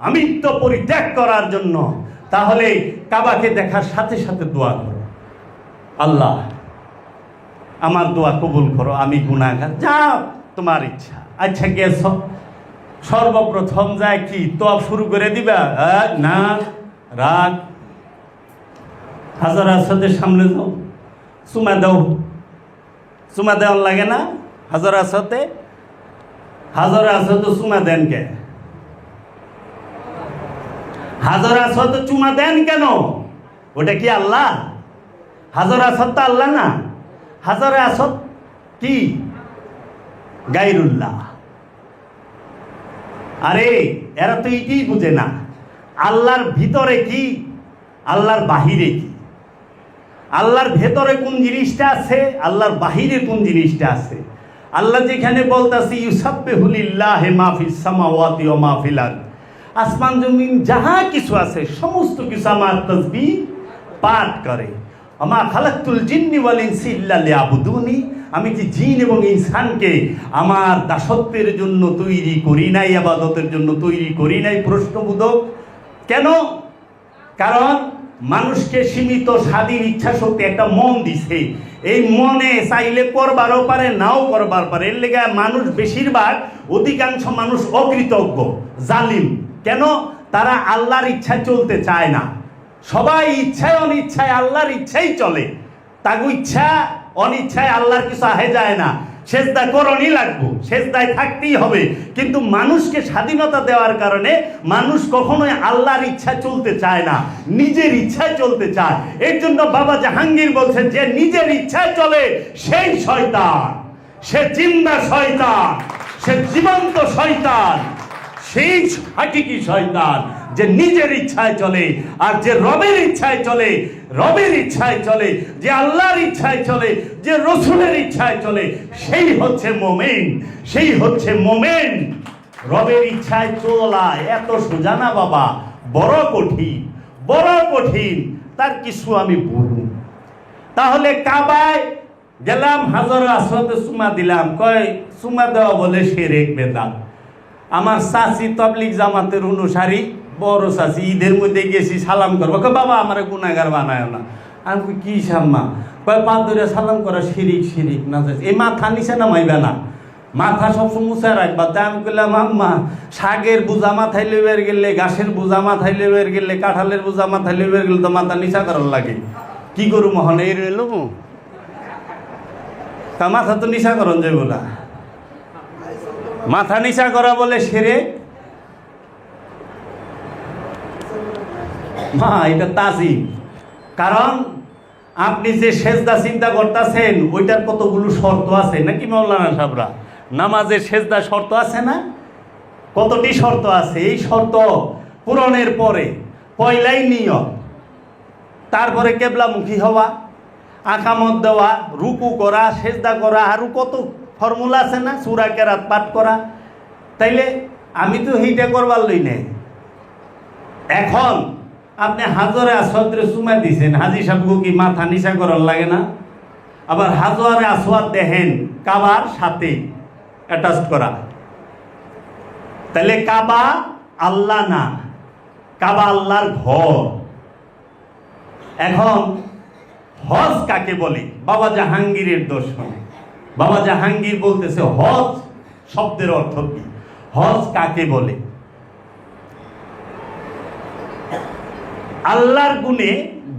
আমিত্ব পরিত্যাগ করার জন্য, তাহলে কাবাকে দেখার সাথে সাথে দোয়া করো, আল্লাহ আমার দোয়া কবুল করো, আমি গুনাহগার, যা তোমার ইচ্ছা। আচ্ছা গেছ, সর্বপ্রথম যায় কি তোয়াফ শুরু করে দিবা? না, রাগ, হাজার আসদের সামনে যাও, চুমা দাও। চুমা দেওয়ার লাগে না হাজার আসতে? হাজার আসতে চুমা দেন কে? হাজার আসতে চুমা দেন কেন? ওটা কি আল্লাহ? হাজার আসদ তো আল্লাহ না। হাজার আসদ কি? গায়রুল্লাহ। আরে এরা তো এটাই বুঝে না, আল্লাহর ভিতরে কি, আল্লাহর বাহিরে কি। আল্লাহর ভেতরে কোন জিনিসটা আছে, আল্লাহর বাহিরে কোন জিনিসটা আছে। আল্লাহ যেখানে বলতাছে ইউসাব্বিহু লিল্লাহি মা ফিস সামাওয়াতি ওয়া মা ফিল আরদ, আসমান জমিন যাহা কিছু আছে সমস্ত কিছু আমার তাসবিহ পাঠ করে। আমা খালাকতুল জিন্নি ওয়াল ইনসি ইল্লা লিয়াবুদুনি, আমি কি জিন এবং ইনসানকে আমার দাসত্বের জন্য তৈরি করি নাই, ইবাদতের জন্য তৈরি করি নাই? প্রশ্নবোধক কেন? কারণ মানুষকে সীমিত স্বাধীন ইচ্ছা শক্তি একটা মন দিছে, এই মনে চাইলে করবারও পারে, নাও করবার পারে। এর লেগে মানুষ বেশিরভাগ, অধিকাংশ মানুষ অকৃতজ্ঞ, জালিম। কেন? তারা আল্লাহর ইচ্ছায় চলতে চায় না। সবাই ইচ্ছায় অনিচ্ছায় আল্লাহর ইচ্ছাই চলে, তাগু ইচ্ছা অনিচ্ছায় আল্লাহর কিছু আহে যায় না। সেজদা করণই লাগবো, সেজদায় থাকতেই হবে। কিন্তু মানুষকে স্বাধীনতা দেওয়ার কারণে মানুষ কখনোই আল্লাহর ইচ্ছা চলতে চায় না, নিজের ইচ্ছায় চলতে চায়। এর জন্য বাবা জাহাঙ্গীর বলছেন যে নিজের ইচ্ছায় চলে সেই শয়তান, সে জিন্দা শয়তান, সে জীবন্ত শয়তান, সেই হাকিকি শয়তান যে নিজের ইচ্ছায় চলে। আর যে রবের ইচ্ছায় চলে, রবের ইচ্ছায় চলে, যে আল্লাহর ইচ্ছায় চলে, যে রসুলের ইচ্ছায় চলে, সেই হচ্ছে মোমেন, সেই হচ্ছে মোমেন। রবের ইচ্ছায় চলা এত সোজা না বাবা, বড় কঠিন, বড় কঠিন। তার কিছু আমি বলুন। তাহলে কাবায় গেলাম, হাজার আসওয়াদে চুমা দিলাম, কয় চুমা দেওয়া বলে শিরক বেদাত। আমার চাচি তাবলিগ জামাতের অনুসারী, বড় চাচি, ঈদের মধ্যে গেছি সালাম করবো, কয় বাবা আমার গুনাহগার বানায় না। আমি কি সাম্মা? কয় পা ধরে সালাম করা শিরিক, শিরিক না, এই মাথা নিচে নামাইবে না, মাথা সবসময় মুছে রাখবা। তাই আমি বললাম আম্মা, শাকের বোঝা মাথায় লেবের গেলে, ঘাসের বোঝা মাথায় লেবের গেলে, কাঁঠালের বোঝা মাথায় লেবের গেলে তো মাথা নিচা করার লাগে। কি করু মহন এই রইল, তা মাথা তো নিচা করন যাইব না। মাথা নিচা করা বলে শিরক? মা এটা তাজিম। কারণ আপনি যে সেজদা চিন্তা করতেছেন ওইটার কতগুলো শর্ত আছে নাকি মাওলানা সাহেবরা? নামাজের সেজদা শর্ত আছে না? কতটি শর্ত আছে? এই শর্ত পূরণের পরে পয়লাই নিয়ত, তারপরে কেবলামুখী হওয়া, আকামত দেওয়া, রুকু করা, সেজদা করা, আরও কত ফর্মুলা আছে না, সূরা কেরাত পাঠ করা। তাইলে আমি তো এইটা করবার লই নাই। এখন আপনি হাজারে আসওয়াদে চুমা দিছেন, হাজি সাহেবকে কি মাথা নিচা করার লাগে না? আবার হাজারে আসওয়াদ দেখেন কাবার সাথে অ্যাটাচ করা, তাহলে কাবা আল্লাহ না, কাবা আল্লাহর ঘর। এখন হজ কাকে বলে? বাবা জাহাঙ্গীরের দর্শন। বাবা জাহাঙ্গীর বলতেছে হজ শব্দের অর্থ কি, হজ কাকে বলে? আল্লাহর গুণে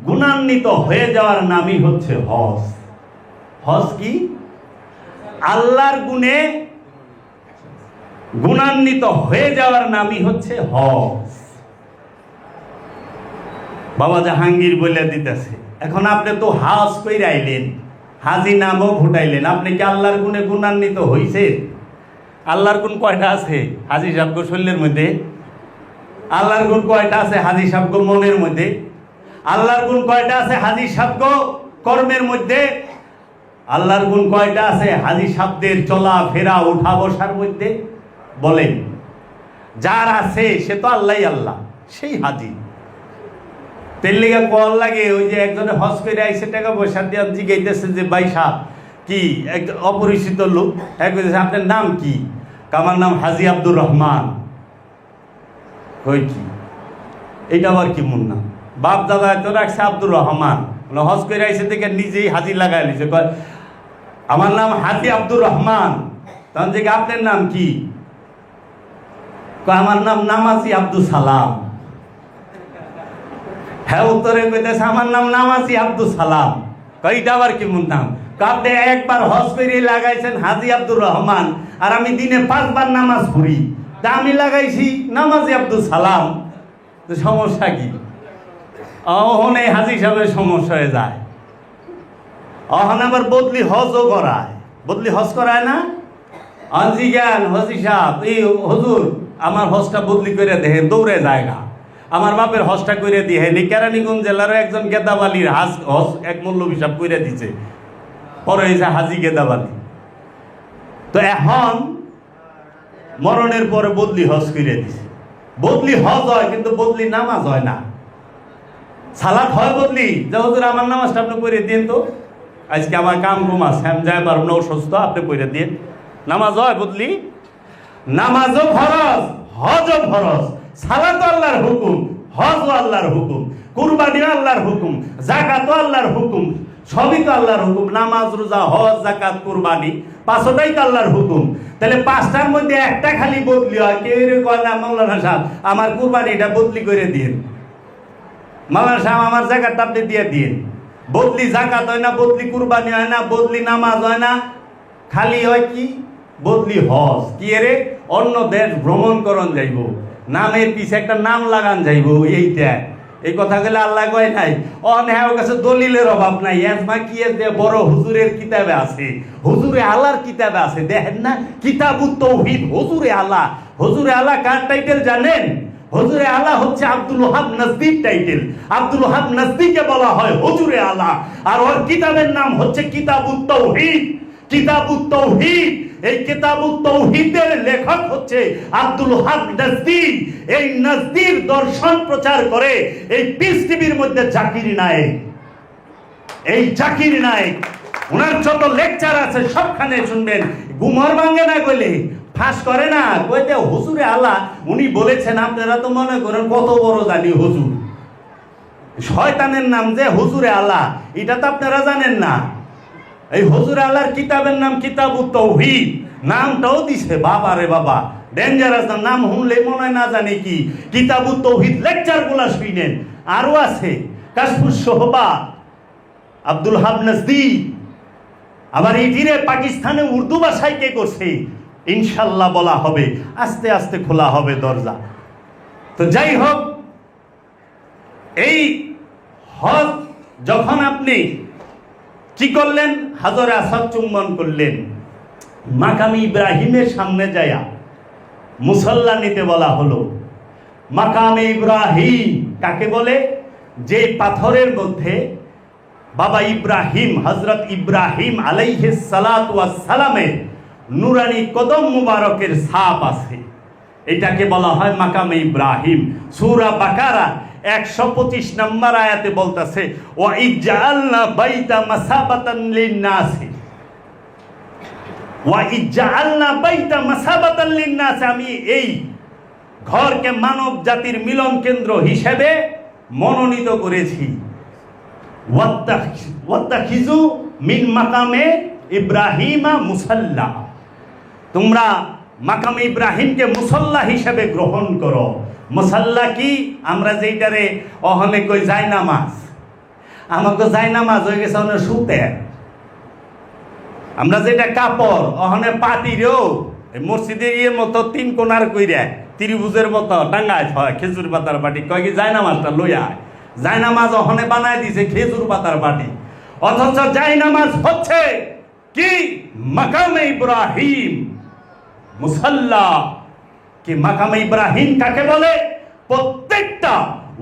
গুণান্বিত হয়ে যাওয়ার নামই হচ্ছে হজ। হজ কি? আল্লাহর গুণে গুণান্বিত হয়ে যাওয়ার নামই হচ্ছে হজ। বাবা জাহাঙ্গীর বলে দিতেছে। এখন আপনি তো হজ কইরা আইলেন, হাজি নামও ফুটাইলেন, আপনি কি আল্লাহর গুণে গুণান্বিত হইছে? আল্লাহর গুণ কয়টা আছে হাজি সাহেব শরীরের মধ্যে? আল্লাহর গুণ কয়টা আছে হাজি সাহেব মনের মধ্যে? আল্লাহর গুণ কয়টা আছে হাজি সাহেব কর্মের মধ্যে? আল্লাহর গুণ কয়টা আছে হাজি সাহেবদের চলা ফেরা উঠা বসার মধ্যে? বলেন। যার আছে সে তো আল্লাহই আল্লাহ, সেই হাজি। তেল লেগে কল লাগে, ওই যে একজনে হজ করে আইসে টাকা পয়সা দিয়ে জিগাইতেছে যে ভাই সাহেব কি, এক অপরিচিত লোক, আপনার নাম কি? আমার নাম হাজি আব্দুর রহমান। কই কি এইটা আবার কি মুন নাম? বাপ দাদা তো রাখছে আব্দুর রহমান, হজ করে আইসে থেকে নিজেই হাজি লাগাই লিছে, কয় আমার নাম হাজি আব্দুর রহমান। তখন যে আপনার নাম কি? কয় আমার নাম নামাজি আব্দুল সালাম। হ্যাঁ উত্তরে কইতেছে আমার নাম নামাজি আব্দুল সালাম। কয় এটা আবার কি মুন নাম? আপনি একবার হজ করে লাগাইছেন হাজি আব্দুর রহমান, আর আমি দিনে 5 বার নামাজ পড়ি, তা আমি লাগাইছি নামাজি আব্দুল সালাম। তো সমস্যা কি? অহন এই হাজি সাহেবের সমস্যা হয়ে যায়। অহন আবার বদলি হজও করায়, বদলি হজ করায় না? হাজি জ্ঞান হাজি সাহেব, এই হুজুর আমার হজটা বদলি করে দেখেন, দৌড়ে জায়গা আমার বাপের হজটা করে দিয়ে এই কেরানীগঞ্জ জেলার একজন গেদাবালির হজ এক মূল্য হিসাব করে দিছে, পরে হয়েছে হাজি গেদাবালি। তো এখন মরণের পরে বদলি হজ করে দিছে। বদলি হজ হয় কিন্তু বদলি নামাজ হয় না। সালাত হয় বদলি, যে হুজুর আমার নামাজটা আপনি পড়ে দিন, তো আজকে আমার কাম কুম আছে, আমি যাই পারব না, অসুস্থ, আপনি পড়ে দিন। নামাজ হয় বদলি? নামাজও ফরজ, হজও ফরজ। সালাত আল্লাহর হুকুম, হজ আল্লাহর হুকুম, কুরবানি আল্লাহর হুকুম, যাকাত আল্লাহর হুকুম, সবই তো আল্লাহর হুকুম। নামাজ, রোজা, হজ, যাকাত, কুরবানি পাঁচটাই তো আল্লাহর হুকুম। তাহলে 5টার মধ্যে একটা খালি বদলি হয়, কেউ কয় না মাওলানা সাহেব আমার কুরবানিটা বদলি করে দিন, মাওলানা সাহেব আমার যাকাতটা আপনি দিয়ে দিন। বদলি যাকাত হয় না, বদলি কুরবানি হয় না, বদলি নামাজ হয় না, খালি হয় কি বদলি হজ। কি এরে অন্য দেশ ভ্রমণ করন যাইব, নামের পিছে একটা নাম লাগান যাইব, এইটা এই কথা গেলে আল্লাহ কয় নাই অনেহার কাছে দলিলের অভাব নাই। এসমা কি বড় হুজুরের কিতাবে আছে, হুজুরে আল্লাহর কিতাবে আছে, দেখেন না কিতাবুত তাওহীদ, হুজুরে আল্লাহ। হুজুরে আল্লাহ কার টাইটেল জানেন? হুজুরে আল্লাহ হচ্ছে আব্দুল ওহাব নজদীর টাইটেল। আব্দুল ওহাব নজদীকে বলা হয় হুজুরে আল্লাহ, আর ওর কিতাবের নাম হচ্ছে কিতাবুত তাওহীদ। কিতাবুত তাওহীদ, এই কিতাবুত তাওহীদের লেখক হচ্ছে আব্দুল ওহাব নজদী। এই নজদীর দর্শন প্রচার করে এই পিস টিভির মধ্যে জাকির নায়েক। এই জাকির নায়েক ওনার যত লেকচার আছে সবখানে শুনবেন। গুমর ভাঙে না কইলে ফাঁস করে না, কইতে হুজুরে আল্লাহ উনি বলেছেন। আপনারা তো মনে করেন কত বড় জানি হুজুর, শয়তানের নাম যে হুজুরে আল্লাহ, এটা তো আপনারা জানেন না। এই হুজুরে আল্লাহর কিতাবের নাম কিতাবুত তাওহীদ, নামটাও দিছে বাবা রে বাবা, ডেঞ্জারাস নাম। শুনলে মনে হয় না জানি কি কিতাবুত তাওহীদ লেকচার গুলা শুনেন। আরো আছে কাশফুস শোহবা, আব্দুল ওহাব নজদী। আবার এটিরে পাকিস্তানে উর্দু ভাষায় কে করছে ইনশাল্লাহ বলা হবে, আস্তে আস্তে খোলা হবে দরজা। তো যাই হোক, এই হজ যখন আপনি কি করলেন, হাজরে আসওয়াদ চুম্বন করলেন, মাকাম ইব্রাহিমের সামনে যায়া মুসল্লা নিতে বলা হলো। মাকামে ইব্রাহিম কাকে বলে? যে পাথরের মধ্যে বাবা ইব্রাহিম, হযরত ইব্রাহিম আলাইহিস সালাতু ওয়াস সালামের নুরানি কদম মুবারকের ছাপ আছে, এটাকে বলা হয় মাকামে ইব্রাহিম। সূরা বাকারা 125 নম্বর আয়াতে বলতেছে ওয়া ইজ্জালনা বাইতা মাসাবাতান লিন-নাস, ওয়া ইজ্জালনা বাইতা মাসাবাতান লিন-নাস, আমি এই ঘরকে মানব জাতির মিলন কেন্দ্র হিসেবে মনোনীত করেছি। ওয়াত্তাখিযু মিন মাকামে ইব্রাহিমা মুসাল্লা, তোমরা মাকামে ইব্রাহিমকে মুসল্লা হিসেবে গ্রহণ করো। মুসাল্লা কি? আমরা যেইটারে অহনে কই জায়নামাজ, আমাকে জায়নামাজ হয়ে গেছে অনেক শুতে। আমরা যেটা কাপড় অহনে পাতিরেও মসজিদের ইয়ের মতো 3 কোণার কইরা ত্রিভুজের মতো টাঙ্গায় হয় খেজুর পাতার বাটি, কয় কি জায়নামাজটা লইয়া জায়নামাজ অহনে বানায় দিছে খেজুর পাতার বাটি। অথচ জায়নামাজ হচ্ছে কি? মাকামে ইব্রাহিম মুসাল্লা। কি মাকামে ইব্রাহিম কাকে বলে? প্রত্যেকটা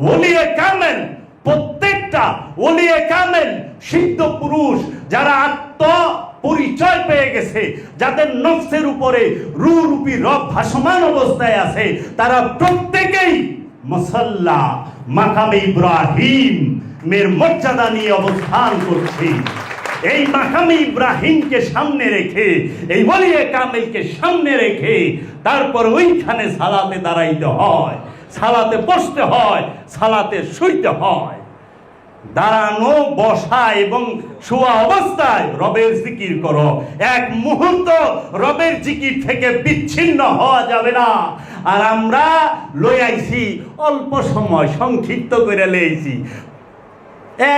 ওলিয়ে কামেল, প্রত্যেকটা ওলিয়ে কামেল সিদ্ধ পুরুষ যারা আত্ম পরিচয় পেয়ে গেছে, যাদের নফসের উপরে রূপী রব ভাসমান অবস্থায় আছে, তারা প্রত্যেকেই মুসাল্লা মাকামে ইব্রাহিম মের মর্যাদা নিয়ে অবস্থান করছে। এই মাকামে ইব্রাহিমকে সামনে রেখে, এই ওলিয়ে কামেলকে সামনে রেখে তারপর ওইখানে সালাতে দাঁড়াইতে হয়। সালাতে বসতে হয়, সালাতে শুইতে হয়। দাঁড়ানো, বসা এবং শোয়া অবস্থায় রবের জিকির করো। এক মুহূর্ত রবের জিকির থেকে বিচ্ছিন্ন হওয়া যাবে না। আর আমরা লই আইছি অল্প সময়, সংক্ষিপ্ত করে লইছি,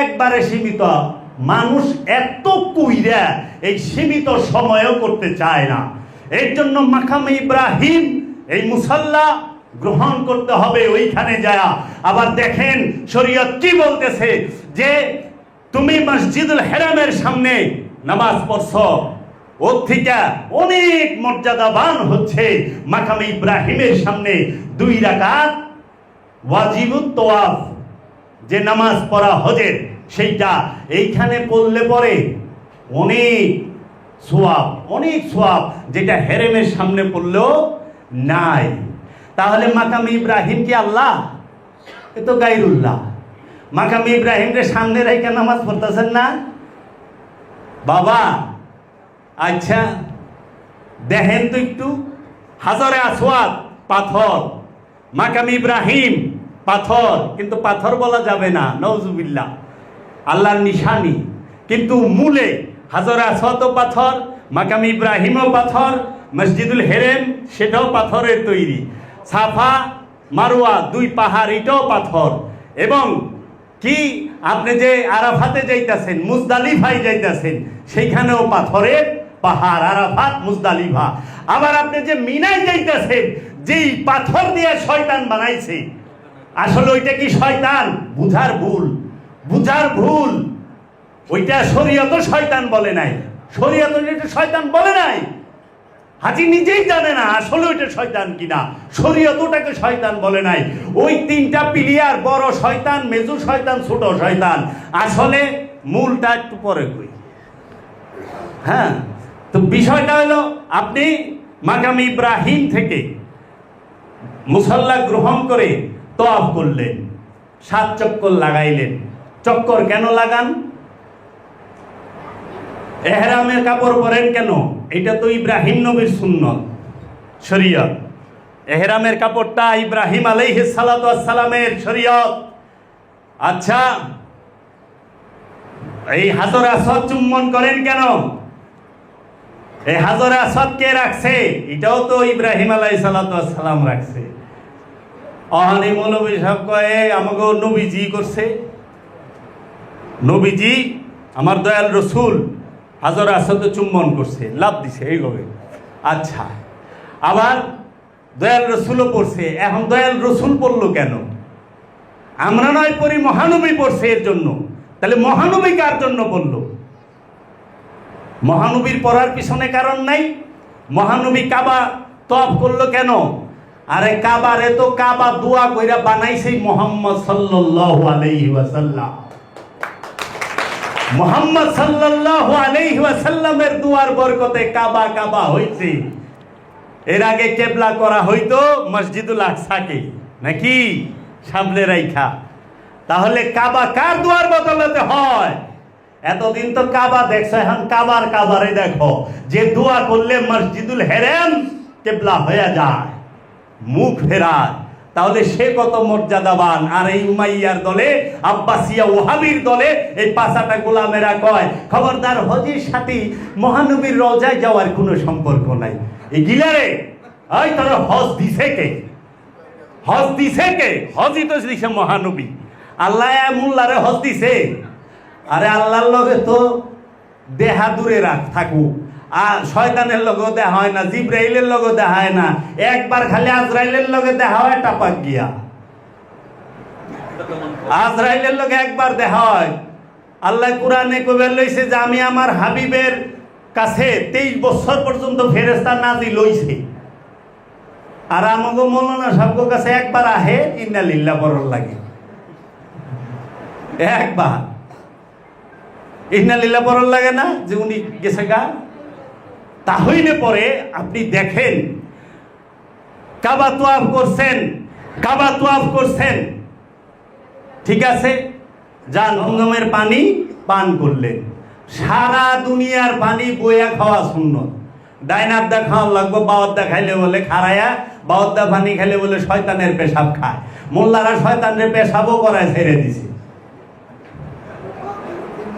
একবারে সীমিত। মানুষ এত কুইরা এই সীমিত সময়ও করতে চায় না। এর জন্য মাকামে ইব্রাহিম, এই মুসাল্লা গ্রহণ করতে হবে ওইখানে যায়। আবার দেখেন শরীয়ত কি বলতেছে, যে তুমি মসজিদুল হারামের সামনে নামাজ পড়ছো, ওর থেকে অনেক মর্যাদাবান হচ্ছে মাকামে ইব্রাহিমের সামনে 2 রাকাত ওয়াজিবুত তাওয়াফ, যে নামাজ পড়া হজের, সেইটা এইখানে পড়লে পরে অনেক সোয়াব, অনেক সোয়াব, যেটা হেরেমের সামনে পড়লেও নাই। তাহলে মাকামে ইব্রাহিম কি আল্লাহ? এ তো গায়রুল্লাহ। মাকামে ইব্রাহিমের সামনে রেখে নামাজ পড়তেছেন না বাবা? আচ্ছা দেখেন তো একটু, হাজারে আসওয়াদ পাথর, মাকামে ইব্রাহিম পাথর, কিন্তু পাথর বলা যাবে না, নওজুবিল্লাহ, আল্লাহর নিশানি। কিন্তু মূলে হাজারে আসওয়াদও পাথর, মাকামে ইব্রাহিমও পাথর, মসজিদুল হেরেম সেটাও পাথরের তৈরি, সাফা মারোয়া 2 পাহাড় এটাও পাথর। এবং কি আপনি যে আরাফাতে যাইতেছেন, মুজদালিফায় যাইতেছেন, সেইখানেও পাথরের পাহাড়, আরাফাত মুজদালিফা। আবার আপনি যে মিনায় যাইতেছেন, যেই পাথর দিয়ে শয়তান বানাইছে, আসলে ওইটা কি শয়তান? বুঝার ভুল, বুঝার ভুল। ওইটা শরীয়ত শয়তান বলে নাই, শরীয়ত এটা শয়তান বলে নাই। হাজি নিজেই জানে না আসলে ওইটা শয়তান কিনা, শরীয়ত ওটাকে শয়তান বলে নাই। ওই 3টা পিলিয়ার, বড় শয়তান, মেজু শয়তান, ছোট শয়তান, আসলে মূলটা একটু পরে কই। হ্যাঁ, তো বিষয়টা হলো, আপনি মাকামে ইব্রাহিম থেকে মুসাল্লা গ্রহণ করে তওয়াফ করলেন, 7 চক্কর লাগাইলেন। চক্কর কেন লাগান? এহরামের কাপড় পরেন কেন? এটা তো ইব্রাহিম নবীর সুন্নত, শরীয়ত। এহরামের কাপড়টা ইব্রাহিম আলাইহিস সালাতু ওয়াস সালামের শরীয়ত। আচ্ছা, এই হাজরে আসওয়াদ চুম্বন করেন কেন? এই হাজরে আসওয়াদ কে রাখছে? এটাও তো ইব্রাহিম আলাইহিস সালাতু ওয়াস সালাম রাখছে। অহানি মৌলবী সাহেব কয়ে আমাকে নবীজি করছে। নবীজি, আমার দয়াল রসুল হাজরে আসওয়াদ চুম্বন করছে, লাভ দিছে এইভাবে। আচ্ছা, আবার দয়াল রসুলও পড়ছে। এখন দয়াল রসুল পড়লো কেন? আমরা নয় পড়ি, মহানবী পড়ছে এর জন্য। তাহলে মহানবী কার জন্য পড়লো? মহানবীর পড়ার পিছনে কারণ নাই? মহানবী কাবা তওয়াফ করলো কেন? আরে কাবারে তো কাবা দোয়া কইরা বানাইছে মুহাম্মদ সাল্লাল্লাহু আলাইহি ওয়াসাল্লাম। মুহাম্মদ সাল্লাল্লাহু আলাইহি ওয়াসাল্লামের দুয়ার বরকতে কাবা কাবা হইছে। এর আগে কেবলা করা হইতো মসজিদুল আকসাকে, নাকি সামনে রাইখা। তাহলে কাবা কার দুয়ার বদলাতে হয়? এতদিন তো কাবা দেখছো, এখন কাবারে দেখো, যে দোয়া করলে মসজিদুল হেরেম কেবলা হয়ে যায়, মুখ ফেরায়। তাহলে সে কত মর্যাদাবান। আর এই উমাইয়ার দলে, আব্বাসিয়া ওহাবির দলে এই 5টা গোলামেরা কয়, খবরদার, হজের সাথে মহানবীর রওজায় যাওয়ার কোনো সম্পর্ক নাই। এই গিলারে ওই তোর হজ দিছে কে? হজ দিছে কে? হজই তো দিছে মহানবী। আল্লাহ মোল্লারে হজ দিছে? আরে আল্লাহর লগে তো দেহা দূরে থাকুক, আর শয়তানের লগে দেখা হয় না, জিব্রাইলের লগে দেখা হয় না, একবার খালি আজরাইলের লগে দেখা হয় টাপাক গিয়া। আজরাইলের লগে একবার দেখা হয়। আল্লাহ কোরআনে কইবার লইছে যে আমি আমার হাবিবের কাছে 23 বছর পর্যন্ত ফেরেশতা নাজিল হইছে। আর আমাগো মৌলানা সাহেবের কাছে একবার আহে, ইন্না লিল্লাহ পড়ার লাগে, একবার ইন্না লিল্লাহ পড়ার লাগে না, যে উনি গেছে গা। তাহলে পরে আপনি দেখেন, কাবা তোয়াফ করছেন, ঠিক আছে, জাহান্নামের পানি পান করলেন। সারা দুনিয়ার পানি বইয়া খাওয়া সুন্নত, ডাইনাদ্দা খাওয়ার লাগবো, বাওয়াদ্দা খাইলে বলে খারায়া, বাওয়াদ্দা পানি খাইলে বলে শয়তানের পেশাব খায়। মোল্লারা শয়তানের পেশাবও করায় ছেড়ে দিছে।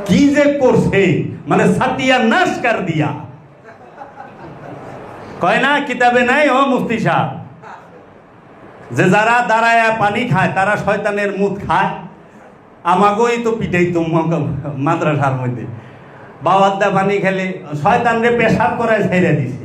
কি যে করছে, মানে সাতিয়া নাশকার দিয়া। কয় না কিতাবে নাই ও মুফতি সাহেব, যে যারা দাঁড়ায়া পানি খায় তারা শয়তানের মুখ খায়। আমাকেই তো পিটাইতো মাদ্রাসার মধ্যে, বাওয়াদ্দা পানি খেলে শয়তানরে পেশাব করায় ছেড়ে দিছে।